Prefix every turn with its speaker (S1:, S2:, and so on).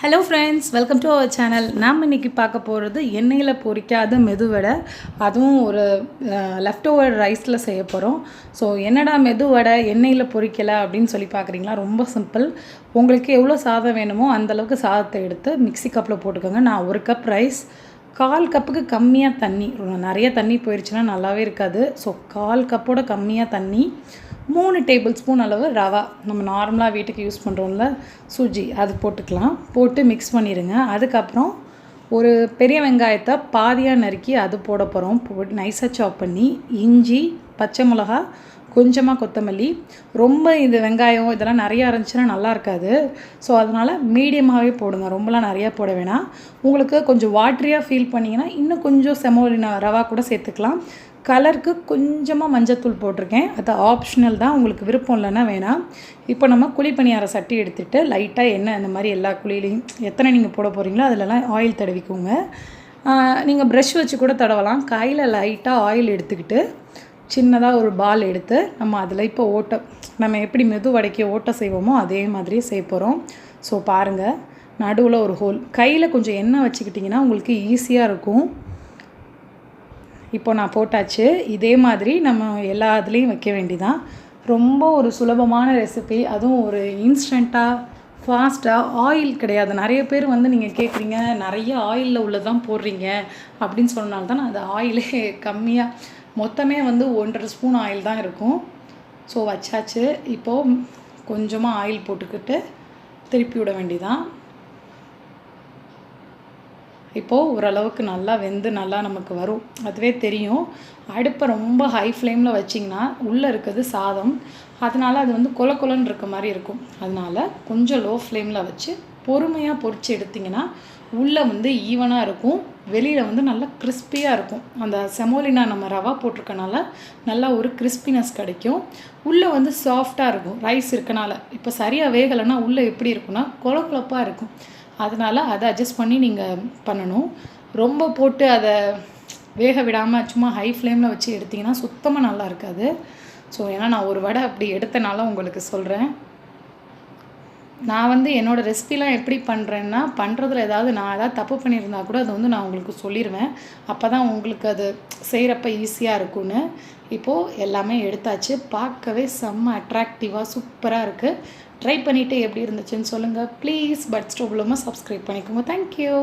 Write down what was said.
S1: Hello friends, welcome to our channel. நாம் இன்றைக்கி பார்க்க போகிறது எண்ணெயில் பொரிக்காத மெதுவடை, அதுவும் ஒரு லெஃப்ட் ஓவர் ரைஸில் செய்ய போகிறோம். ஸோ என்னடா மெதுவடை எண்ணெயில் பொரிக்கலை அப்படின்னு சொல்லி பார்க்குறீங்களா? ரொம்ப சிம்பிள். உங்களுக்கு எவ்வளோ சாதம் வேணுமோ அந்தளவுக்கு சாதத்தை எடுத்து மிக்ஸி கப்பில் போட்டுக்கோங்க. நான் 1 கப் ரைஸ், 1/4 கப்புக்கு கம்மியாக தண்ணி, நிறைய தண்ணி போயிடுச்சுன்னா நல்லாவே இருக்காது. ஸோ 1/4 கப்போட கம்மியாக தண்ணி, 3 டேபிள் ஸ்பூன் அளவு ரவா, நம்ம நார்மலாக வீட்டுக்கு யூஸ் பண்ணுறோம்ல சுஜி, அது போட்டுக்கலாம். போட்டு மிக்ஸ் பண்ணிடுங்க. அதுக்கப்புறம் ஒரு பெரிய வெங்காயத்தை பாதியாக நறுக்கி அது போட போகிறோம். நைஸாக சாப் பண்ணி, இஞ்சி, பச்சை மிளகா, கொஞ்சமாக கொத்தமல்லி. ரொம்ப இது வெங்காயம் இதெல்லாம் நிறையா இருந்துச்சுன்னா நல்லா இருக்காது. ஸோ அதனால் மீடியமாகவே போடுங்க, ரொம்பலாம் நிறையா போட வேணாம். உங்களுக்கு கொஞ்சம் வாட்ரியாக ஃபீல் பண்ணிங்கன்னா இன்னும் கொஞ்சம் செமோலினா ரவா கூட சேர்த்துக்கலாம். கலருக்கு கொஞ்சமாக மஞ்சத்தூள் போட்டிருக்கேன், அது ஆப்ஷனல் தான், உங்களுக்கு விருப்பம் இல்லைன்னா வேணாம். இப்போ நம்ம குழிப்பணியார சட்டி எடுத்துகிட்டு லைட்டாக எண்ணெய் இந்த மாதிரி எல்லா குழியிலையும் எத்தனை நீங்கள் போட போகிறீங்களோ அதிலலாம் ஆயில் தடவிக்கோங்க. நீங்கள் ப்ரஷ் வச்சு கூட தடவலாம். கையில் லைட்டாக ஆயில் எடுத்துக்கிட்டு சின்னதாக ஒரு பால் எடுத்து நம்ம அதில் இப்போ நம்ம எப்படி மெதுவடைக்கு ஓட்டை செய்வோமோ அதே மாதிரியே செய்ய போகிறோம். ஸோ பாருங்கள், நடுவில் ஒரு ஹோல், கையில் கொஞ்சம் எண்ணெய் வச்சுக்கிட்டிங்கன்னா உங்களுக்கு ஈஸியாக இருக்கும். இப்போ நான் போட்டாச்சு. இதே மாதிரி நம்ம எல்லா இதுலேயும் வைக்க வேண்டியதான். ரொம்ப ஒரு சுலபமான ரெசிபி, அதுவும் ஒரு இன்ஸ்டண்ட்டாக ஃபாஸ்ட்டாக. ஆயில் கிடையாது. நிறைய பேர் நீங்கள் கேட்குறீங்க நிறைய ஆயிலில் உள்ளதான் போடுறீங்க அப்படின்னு சொன்னனால தான் நான் அது ஆயிலே கம்மியாக, மொத்தமே 1.5 ஸ்பூன் ஆயில் தான் இருக்கும். ஸோ வச்சாச்சு. இப்போது கொஞ்சமாக ஆயில் போட்டுக்கிட்டு திருப்பி விட வேண்டியதான். இப்போது ஓரளவுக்கு நல்லா வெந்து நல்லா நமக்கு வரும், அதுவே தெரியும். அடுப்பை ரொம்ப ஹை ஃப்ளேமில் வச்சிங்கன்னா உள்ளே இருக்கிறது சாதம், அதனால் அது கொல கொலன்னு இருக்க மாதிரி இருக்கும். அதனால் கொஞ்சம் லோ ஃப்ளேமில் வச்சு பொறுமையாக பொரித்து எடுத்திங்கன்னா உள்ளே ஈவனாக இருக்கும், வெளியில் நல்லா கிறிஸ்பியாக இருக்கும். அந்த செமோலினா நம்ம ரவா போட்டிருக்கனால நல்லா ஒரு கிறிஸ்பினஸ் கிடைக்கும். உள்ளே சாஃப்டாக இருக்கும் ரைஸ் இருக்கனால. இப்போ சரியாக வேகலைன்னா உள்ளே எப்படி இருக்குன்னா கொல கொலப்பாக இருக்கும். அதனால் அதை அட்ஜஸ்ட் பண்ணி நீங்கள் பண்ணணும். ரொம்ப போட்டு அதை வேக விடாமல் சும்மா ஹை ஃப்ளேமில் வச்சு எடுத்திங்கன்னா சுத்தமாக நல்லா இருக்காது. ஸோ ஏன்னா நான் ஒரு வடை அப்படி எடுத்தனால உங்களுக்கு சொல்கிறேன். நான் என்னோடய ரெசிபிலாம் எப்படி பண்ணுறேன்னா, பண்ணுறதுல நான் ஏதாவது தப்பு பண்ணியிருந்தா கூட அதை நான் உங்களுக்கு சொல்லிடுவேன். அப்போ தான் உங்களுக்கு அது செய்கிறப்ப ஈஸியாக இருக்கும்னு. இப்போது எல்லாமே எடுத்தாச்சு. பார்க்கவே செம்ம அட்ராக்டிவாக சூப்பராக இருக்குது. ட்ரை பண்ணிவிட்டு எப்படி இருந்துச்சுன்னு சொல்லுங்கள் ப்ளீஸ். பட் ஸ்டோப்லமாக சப்ஸ்கிரைப் பண்ணிக்கோங்க. தேங்க்யூ.